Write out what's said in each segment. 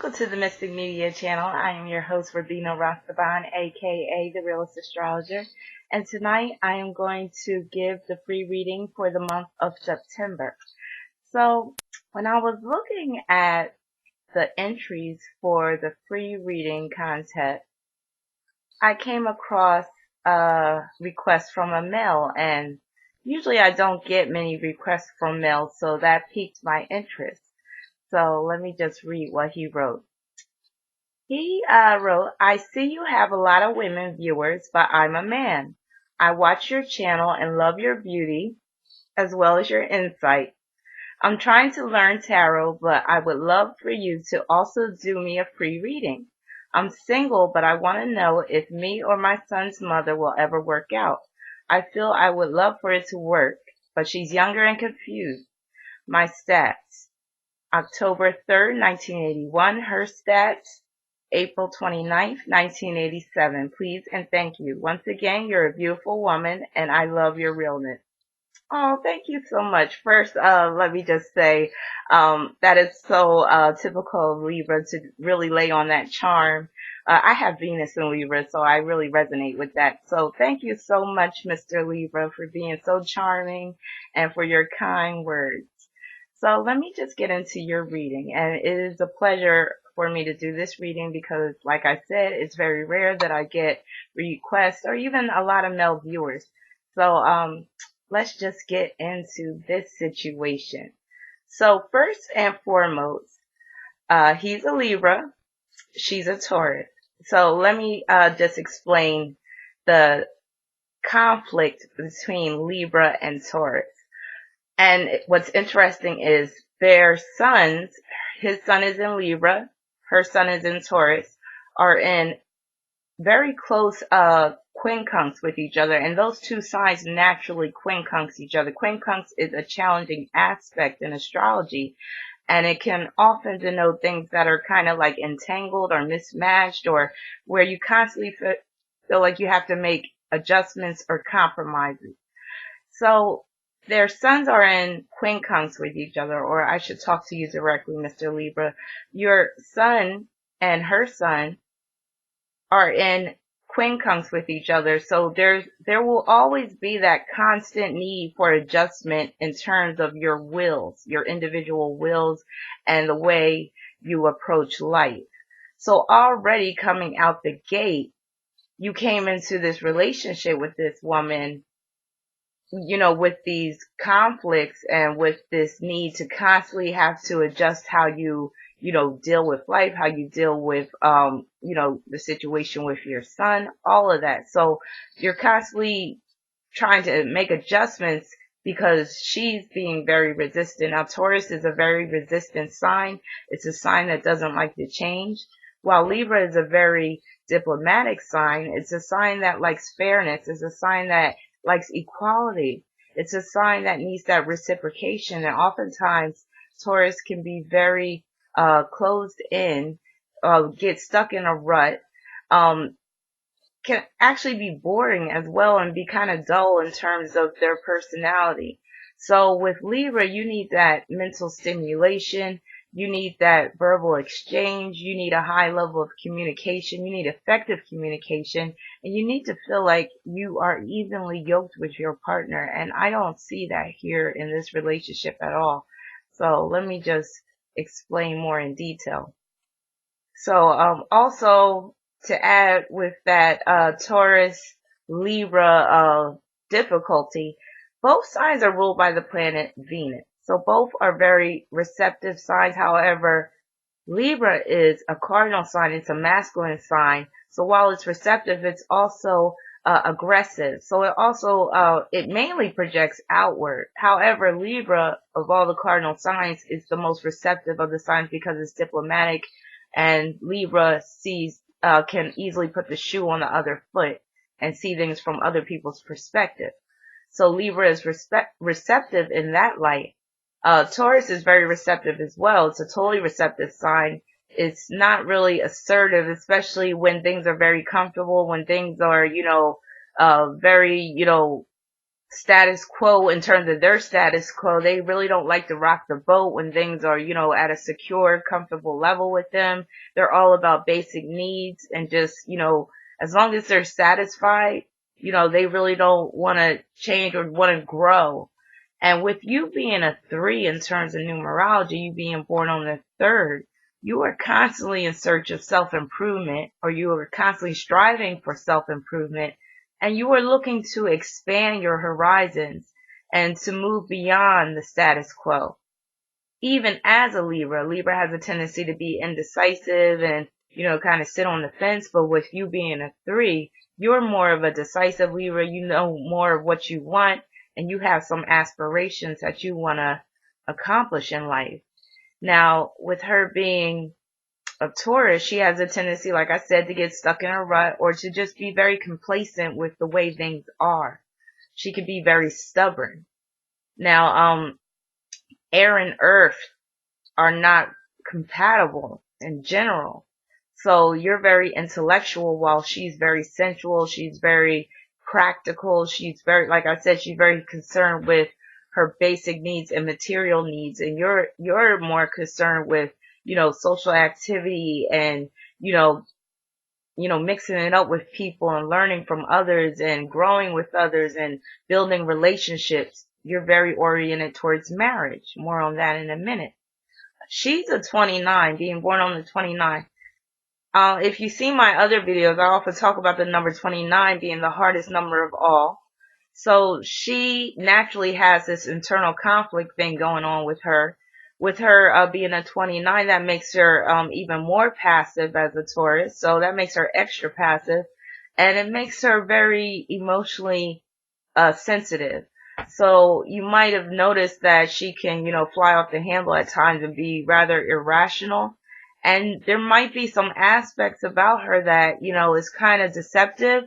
Welcome to the Mystic Media channel. I am your host, Rabina Rastaban, aka the Realist Astrologer. And tonight I am going to give the free reading for the month of September. So when I was looking at the entries for the free reading contest, I came across a request from a male, and usually I don't get many requests from males, so that piqued my interest. So let me just read what he wrote. He wrote, I see you have a lot of women viewers, but I'm a man. I watch your channel and love your beauty as well as your insight. I'm trying to learn tarot, but I would love for you to also do me a free reading. I'm single, but I want to know if me or my son's mother will ever work out. I feel I would love for it to work, but she's younger and confused. My stats. October 3rd, 1981. Her stats. April 29th, 1987. Please and thank you. Once again, you're a beautiful woman, and I love your realness. Oh, thank you so much. First, let me just say, that is so typical of Libra to really lay on that charm. I have Venus in Libra, so I really resonate with that. So thank you so much, Mr. Libra, for being so charming and for your kind words. So let me just get into your reading, and it is a pleasure for me to do this reading because, like I said, it's very rare that I get requests or even a lot of male viewers. So let's just get into this situation. So first and foremost, he's a Libra, she's a Taurus. So let me just explain the conflict between Libra and Taurus. And what's interesting is their sons, his son is in Libra, her son is in Taurus, are in very close quincunx with each other, and those two signs naturally quincunx each other. Quincunx is a challenging aspect in astrology, and it can often denote things that are kind of like entangled or mismatched, or where you constantly feel like you have to make adjustments or compromises. So their sons are in quincunx with each other, or I should talk to you directly, Mr. Libra. Your son and her son are in quincunx with each other, so there will always be that constant need for adjustment in terms of your wills, your individual wills, and the way you approach life. So already coming out the gate, you came into this relationship with this woman, with these conflicts and with this need to constantly have to adjust how you, deal with life, how you deal with, the situation with your son, all of that. So you're constantly trying to make adjustments because she's being very resistant. Now, Taurus is a very resistant sign. It's a sign that doesn't like to change. While Libra is a very diplomatic sign, it's a sign that likes fairness. It's a sign that likes equality. It's a sign that needs that reciprocation. And oftentimes, Taurus can be very closed in, get stuck in a rut, can actually be boring as well and be kind of dull in terms of their personality. So with Libra, you need that mental stimulation. You need that verbal exchange. You need a high level of communication. You need effective communication. And you need to feel like you are evenly yoked with your partner. And I don't see that here in this relationship at all. So let me just explain more in detail. So also to add with that Taurus Libra difficulty, both signs are ruled by the planet Venus. So both are very receptive signs. However, Libra is a cardinal sign. It's a masculine sign. So while it's receptive, it's also aggressive. So it also, it mainly projects outward. However, Libra, of all the cardinal signs, is the most receptive of the signs because it's diplomatic, and Libra can easily put the shoe on the other foot and see things from other people's perspective. So Libra is receptive in that light. Taurus is very receptive as well. It's a totally receptive sign. It's not really assertive, especially when things are very comfortable, when things are, very, status quo in terms of their status quo. They really don't like to rock the boat when things are, at a secure, comfortable level with them. They're all about basic needs and just, as long as they're satisfied, they really don't want to change or want to grow. And with you being a 3 in terms of numerology, you being born on the 3rd, you are constantly in search of self-improvement, or you are constantly striving for self-improvement, and you are looking to expand your horizons and to move beyond the status quo. Even as a Libra has a tendency to be indecisive and, kind of sit on the fence. But with you being a 3, you're more of a decisive Libra. You know more of what you want, and you have some aspirations that you want to accomplish in life. Now, with her being a Taurus, she has a tendency, like I said, to get stuck in a rut or to just be very complacent with the way things are. She could be very stubborn. Now, air and earth are not compatible in general. So you're very intellectual while she's very sensual. She's very practical. She's very, like I said, she's very concerned with her basic needs and material needs. And you're more concerned with, social activity and, mixing it up with people and learning from others and growing with others and building relationships. You're very oriented towards marriage. More on that in a minute. She's a 29, being born on the 29. If you see my other videos, I often talk about the number 29 being the hardest number of all. So she naturally has this internal conflict thing going on with her. With her being a 29, that makes her even more passive as a Taurus. So that makes her extra passive. And it makes her very emotionally sensitive. So you might have noticed that she can, fly off the handle at times and be rather irrational. And there might be some aspects about her that, is kind of deceptive,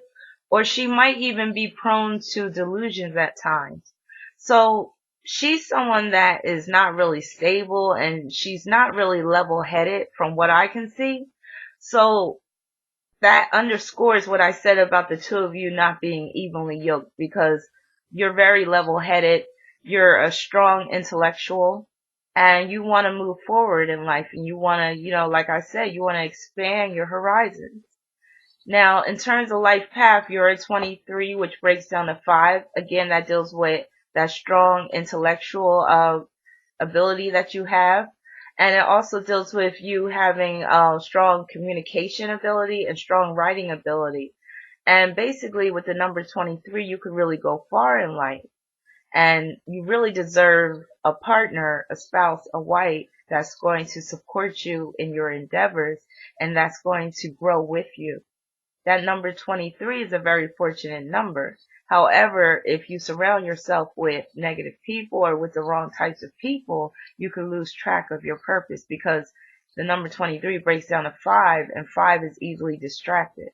or she might even be prone to delusions at times. So she's someone that is not really stable, and she's not really level-headed from what I can see. So that underscores what I said about the two of you not being evenly yoked, because you're very level-headed, you're a strong intellectual, and you want to move forward in life, and you want to, like I said, you want to expand your horizons. Now, in terms of life path, you're a 23, which breaks down to 5. Again, that deals with that strong intellectual ability that you have. And it also deals with you having strong communication ability and strong writing ability. And basically with the number 23, you could really go far in life. And you really deserve a partner, a spouse, a wife that's going to support you in your endeavors and that's going to grow with you. That number 23 is a very fortunate number. However, if you surround yourself with negative people or with the wrong types of people, you can lose track of your purpose, because the number 23 breaks down to 5, and 5 is easily distracted.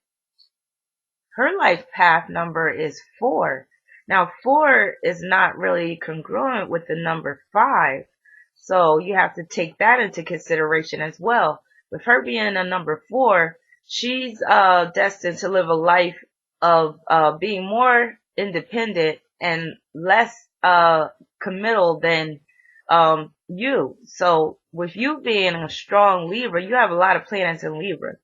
Her life path number is 4. Now, 4 is not really congruent with the number 5, so you have to take that into consideration as well. With her being a number 4, she's destined to live a life of being more independent and less committal than you. So with you being a strong Libra, you have a lot of planets in Libra.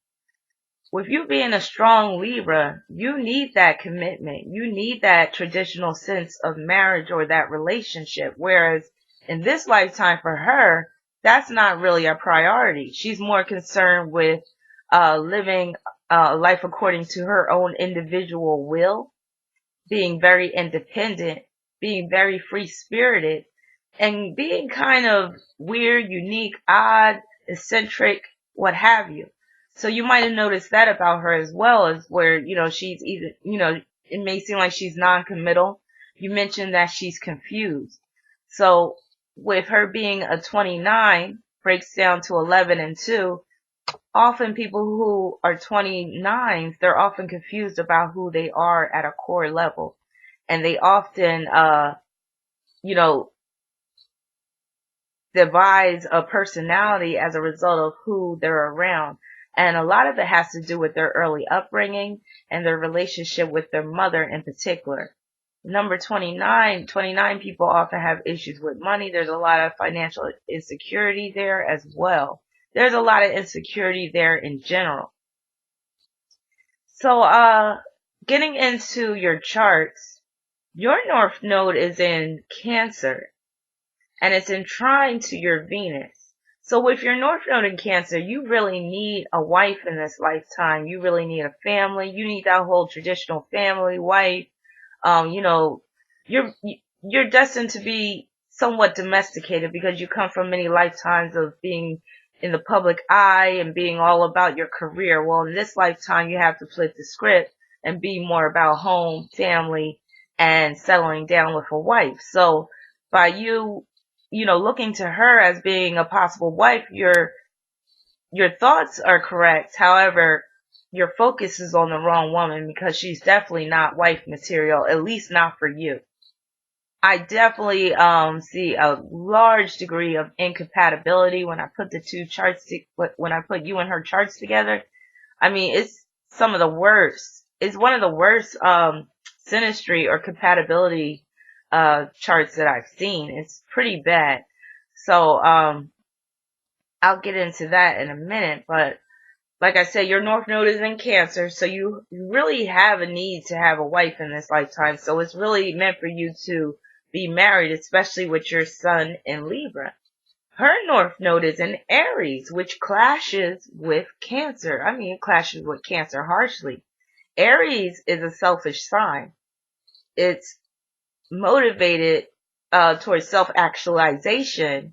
With you being a strong Libra, you need that commitment. You need that traditional sense of marriage or that relationship. Whereas in this lifetime for her, that's not really a priority. She's more concerned with living life according to her own individual will, being very independent, being very free-spirited, and being kind of weird, unique, odd, eccentric, what have you. So you might have noticed that about her as well, as where, she's either, it may seem like she's non-committal. You mentioned that she's confused. So with her being a 29, breaks down to 11 and 2, often people who are 29s, they're often confused about who they are at a core level. And they often, devise a personality as a result of who they're around. And a lot of it has to do with their early upbringing and their relationship with their mother in particular. Number 29, 29 people often have issues with money. There's a lot of financial insecurity there as well. There's a lot of insecurity there in general. So, getting into your charts, your North Node is in Cancer, and it's in trine to your Venus. So with your North Node in Cancer, you really need a wife in this lifetime. You really need a family. You need that whole traditional family, wife. You know, you're destined to be somewhat domesticated because you come from many lifetimes of being in the public eye and being all about your career. Well, in this lifetime, you have to flip the script and be more about home, family, and settling down with a wife. So by looking to her as being a possible wife, your thoughts are correct. However, your focus is on the wrong woman because she's definitely not wife material, at least not for you. I definitely see a large degree of incompatibility when I put the two charts when I put you and her charts together. I mean, it's some of the worst. It's one of the worst synastry or compatibility charts that I've seen. It's pretty bad. So I'll get into that in a minute, but like I said, your North Node is in Cancer, so you really have a need to have a wife in this lifetime. So it's really meant for you to be married, especially with your Sun in Libra. Her North Node is in Aries, which clashes with Cancer. I mean, it clashes with Cancer harshly. Aries is a selfish sign. It's motivated towards self-actualization,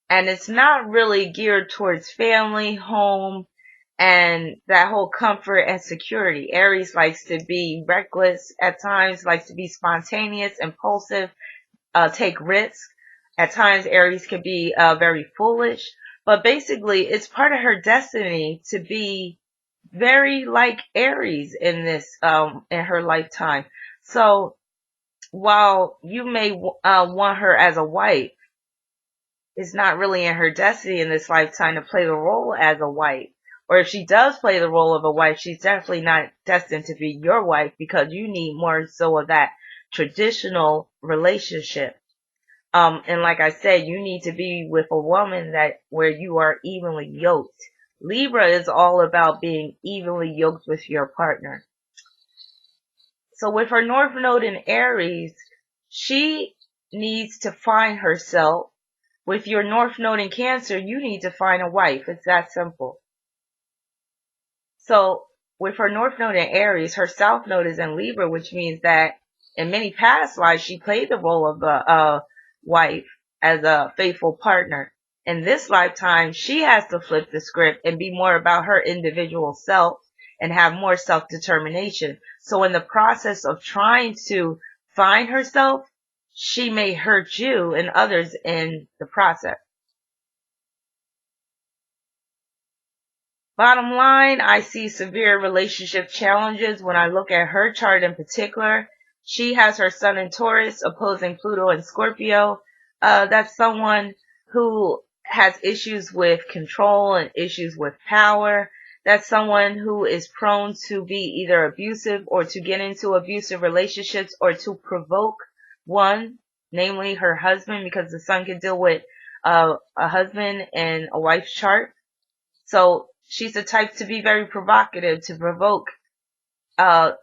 and it's not really geared towards family, home, and that whole comfort and security. Aries likes to be reckless at times, likes to be spontaneous, impulsive, take risks. At times, Aries can be very foolish, but basically, it's part of her destiny to be very like Aries in this in her lifetime. So while you may want her as a wife, it's not really in her destiny in this lifetime to play the role as a wife. Or if she does play the role of a wife, she's definitely not destined to be your wife because you need more so of that traditional relationship. And like I said, you need to be with a woman that where you are evenly yoked. Libra is all about being evenly yoked with your partner. So with her North Node in Aries, she needs to find herself. With your North Node in Cancer, you need to find a wife. It's that simple. So with her North Node in Aries, her South Node is in Libra, which means that in many past lives, she played the role of a wife as a faithful partner. In this lifetime, she has to flip the script and be more about her individual self and have more self-determination. So in the process of trying to find herself, she may hurt you and others in the process. Bottom line, I see severe relationship challenges when I look at her chart in particular. She has her Sun in Taurus opposing Pluto and Scorpio. That's someone who has issues with control and issues with power. That's someone who is prone to be either abusive or to get into abusive relationships or to provoke one, namely her husband, because the Sun can deal with a husband and a wife's chart. So she's the type to be very provocative, to provoke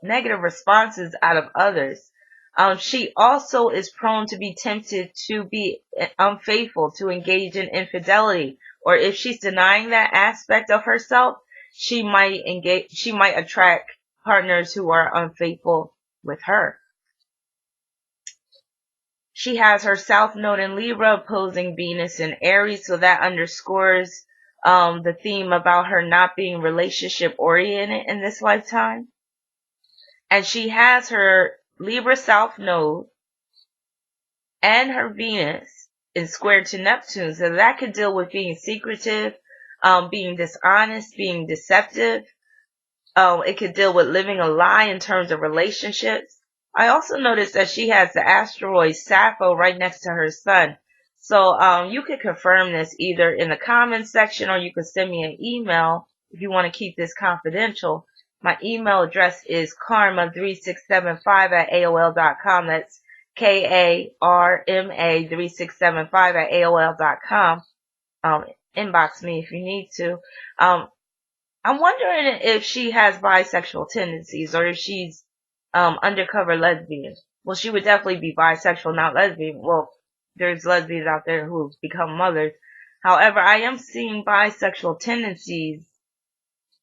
negative responses out of others. She also is prone to be tempted to be unfaithful, to engage in infidelity, or if she's denying that aspect of herself, she might attract partners who are unfaithful with her. She has her South Node in Libra opposing Venus in Aries, so that underscores the theme about her not being relationship oriented in this lifetime. And she has her Libra South Node and her Venus in square to Neptune, so that could deal with being secretive, being dishonest, being deceptive. It could deal with living a lie in terms of relationships. I also noticed that she has the asteroid Sappho right next to her Sun. So you could confirm this either in the comments section or you could send me an email if you want to keep this confidential. My email address is karma3675 at AOL.com. That's KARMA3675 at AOL.com. Inbox me if you need to. I'm wondering if she has bisexual tendencies or if she's undercover lesbian. Well, she would definitely be bisexual, not lesbian. Well, there's lesbians out there who become mothers. However, I am seeing bisexual tendencies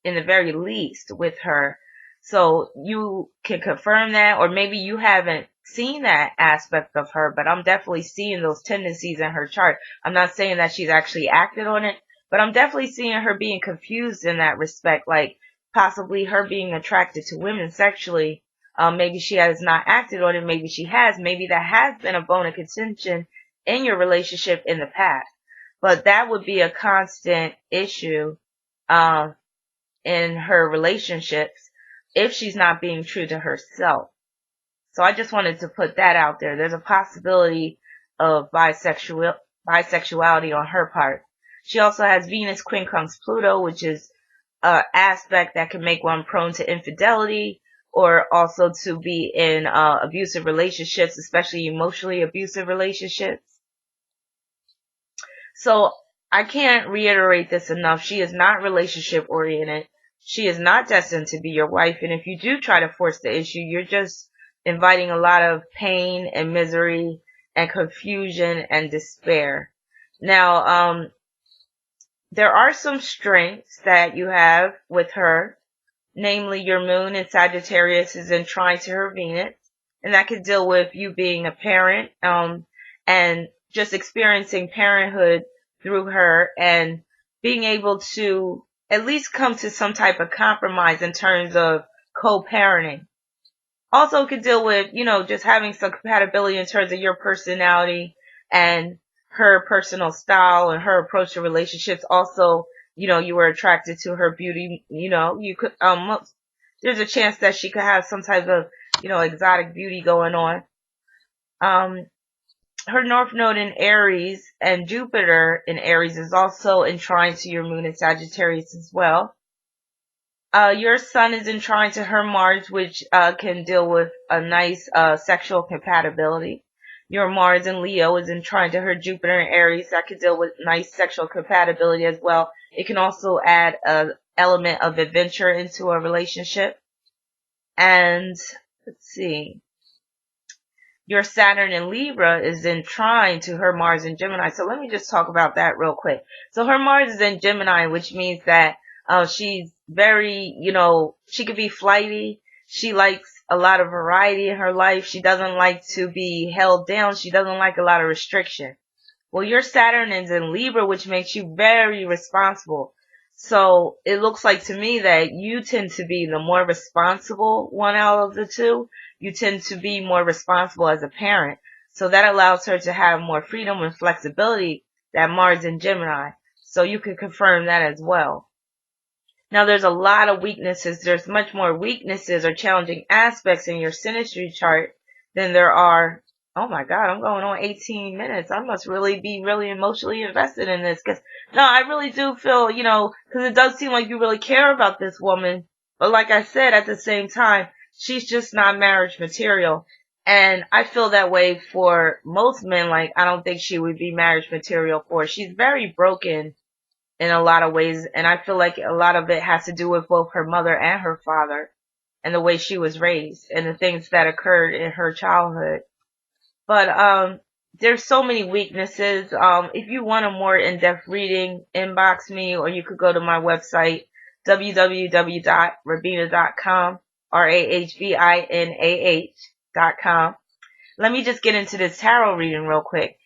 in the very least with her. So you can confirm that, or maybe you haven't seen that aspect of her, but I'm definitely seeing those tendencies in her chart. I'm not saying that she's actually acted on it, but I'm definitely seeing her being confused in that respect, like possibly her being attracted to women sexually. Maybe she has not acted on it, maybe she has, maybe that has been a bone of contention in your relationship in the past. But that would be a constant issue. Um, in her relationships if she's not being true to herself. So I just wanted to put that out there. There's a possibility of bisexuality on her part. She also has Venus quincunx Pluto, which is an aspect that can make one prone to infidelity or also to be in abusive relationships, especially emotionally abusive relationships. So I can't reiterate this enough. She is not relationship oriented. She is not destined to be your wife. And if you do try to force the issue, you're just inviting a lot of pain and misery and confusion and despair. Now, there are some strengths that you have with her, namely your moon in Sagittarius is in trine to her Venus, and that could deal with you being a parent, and just experiencing parenthood through her and being able to at least come to some type of compromise in terms of co-parenting. Also could deal with, just having some compatibility in terms of your personality and her personal style and her approach to relationships. Also, you were attracted to her beauty. You could, there's a chance that she could have some type of, exotic beauty going on. Her North Node in Aries and Jupiter in Aries is also in trine to your moon in Sagittarius as well. Your Sun is in trine to her Mars, which can deal with a nice sexual compatibility. Your Mars in Leo is in trine to her Jupiter in Aries. That could deal with nice sexual compatibility as well. It can also add an element of adventure into a relationship. And let's see. Your Saturn in Libra is in trine to her Mars in Gemini. So let me just talk about that real quick. So her Mars is in Gemini, which means that she's very, she could be flighty. She likes a lot of variety in her life. She doesn't like to be held down. She doesn't like a lot of restriction. Well, your Saturn is in Libra, which makes you very responsible. So it looks like to me that you tend to be the more responsible one out of the two. You tend to be more responsible as a parent. So that allows her to have more freedom and flexibility that Mars in Gemini. So you can confirm that as well. Now there's a lot of weaknesses. There's much more weaknesses or challenging aspects in your Synastry chart than there are. Oh my God, I'm going on 18 minutes. I must really be really emotionally invested in this. No, I really do feel, because it does seem like you really care about this woman. But like I said, at the same time, she's just not marriage material. And I feel that way for most men. Like, I don't think she would be marriage material for. She's very broken in a lot of ways. And I feel like a lot of it has to do with both her mother and her father and the way she was raised and the things that occurred in her childhood. But there's so many weaknesses. If you want a more in-depth reading, inbox me, or you could go to my website, www.rabinah.com, RAHBINAH.com. Let me just get into this tarot reading real quick.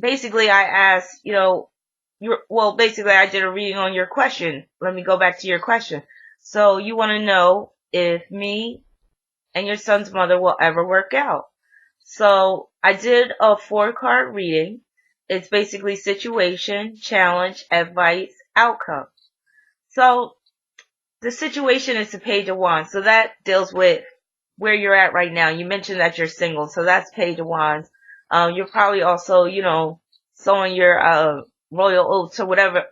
Basically, I asked, basically I did a reading on your question. Let me go back to your question. So you want to know if me and your son's mother will ever work out. So I did a 4-card reading. It's basically situation, challenge, advice, outcome. So the situation is the Page of Wands. So that deals with where you're at right now. You mentioned that you're single. So that's Page of Wands. You're probably also, sowing your royal oaths or whatever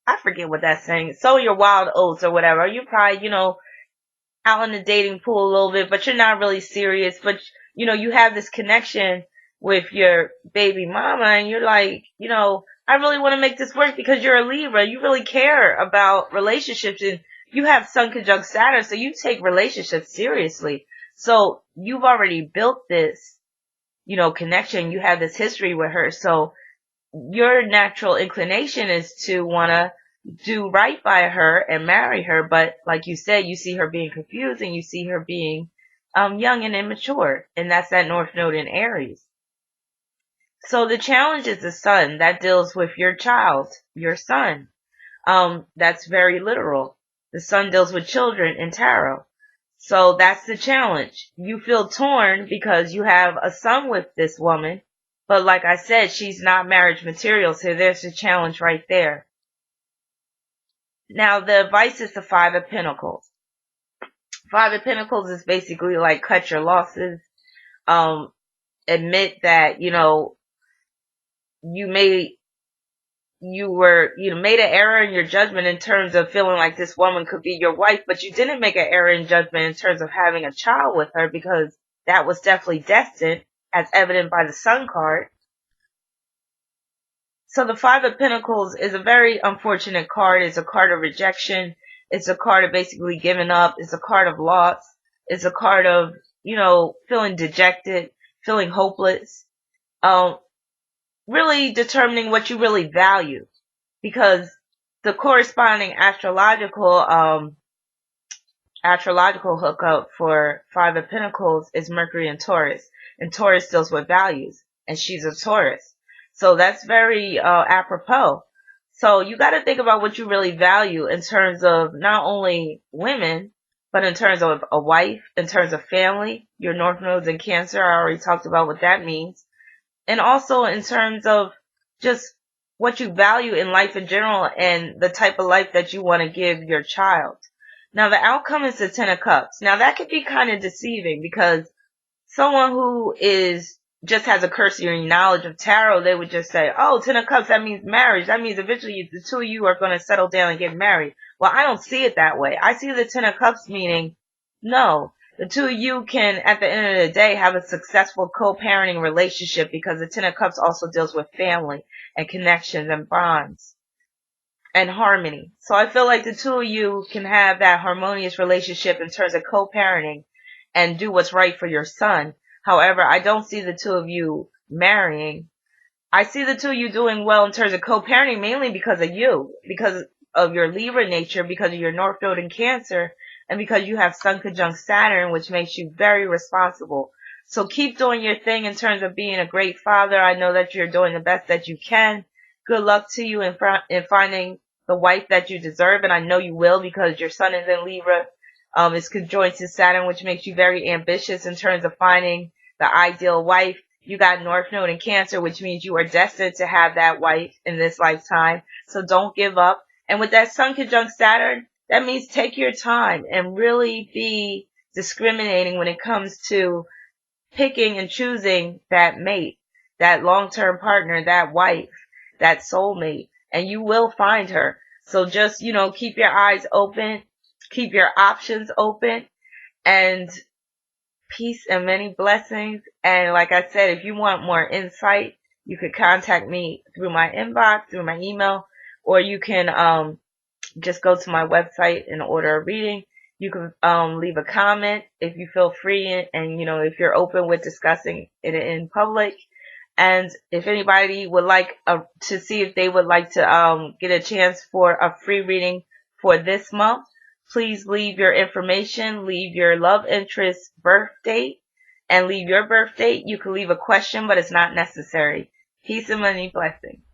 I forget what that's saying. Sow your wild oats or whatever. You probably, out in the dating pool a little bit, but you're not really serious. But, you have this connection with your baby mama and you're like, I really want to make this work because you're a Libra. You really care about relationships and you have Sun conjunct Saturn, so you take relationships seriously. So you've already built this, connection. You have this history with her. So your natural inclination is to want to do right by her and marry her. But like you said, you see her being confused and you see her being young and immature. And that's that North Node in Aries. So the challenge is the sun that deals with your child, your son. That's very literal. The sun deals with children in tarot. So that's the challenge. You feel torn because you have a son with this woman. But like I said, she's not marriage material. So there's the challenge right there. Now the advice is the Five of Pentacles. Five of Pentacles is basically like cut your losses. Admit that, you made made an error in your judgment in terms of feeling like this woman could be your wife, but you didn't make an error in judgment in terms of having a child with her because that was definitely destined, as evident by the Sun card. So the Five of Pentacles is a very unfortunate card. It's a card of rejection. It's a card of basically giving up. It's a card of loss. It's a card of, feeling dejected, feeling hopeless, really determining what you really value. Because the corresponding astrological hookup for Five of Pentacles is Mercury and Taurus. And Taurus deals with values. And she's a Taurus. So that's very apropos. So you got to think about what you really value in terms of not only women, but in terms of a wife, in terms of family, your North Nodes in Cancer. I already talked about what that means. And also in terms of just what you value in life in general and the type of life that you want to give your child. Now, the outcome is the Ten of Cups. Now, that could be kind of deceiving because someone who just has a cursory knowledge of tarot, they would just say, oh, Ten of Cups, that means marriage. That means eventually the two of you are going to settle down and get married. Well, I don't see it that way. I see the Ten of Cups meaning, no, the two of you can, at the end of the day, have a successful co-parenting relationship because the Ten of Cups also deals with family and connections and bonds and harmony. So I feel like the two of you can have that harmonious relationship in terms of co-parenting and do what's right for your son. However, I don't see the two of you marrying. I see the two of you doing well in terms of co-parenting mainly because of you, because of your Libra nature, because of your North Node in Cancer, and because you have Sun conjunct Saturn, which makes you very responsible. So keep doing your thing in terms of being a great father. I know that you're doing the best that you can. Good luck to you in finding the wife that you deserve, and I know you will because your Sun is in Libra. It's conjoined to Saturn, which makes you very ambitious in terms of finding the ideal wife. You got North Node in Cancer, which means you are destined to have that wife in this lifetime. So don't give up. And with that Sun conjunct Saturn, that means take your time and really be discriminating when it comes to picking and choosing that mate, that long-term partner, that wife, that soulmate, and you will find her. So just, keep your eyes open, keep your options open, and peace and many blessings. And like I said, if you want more insight, you could contact me through my inbox, through my email, or you can just go to my website and order a reading. You can leave a comment if you feel free and if you're open with discussing it in public. And if anybody would like to see if they would like to get a chance for a free reading for this month, please leave your information, leave your love interest birth date, and leave your birth date. You can leave a question, but it's not necessary. Peace and many blessings.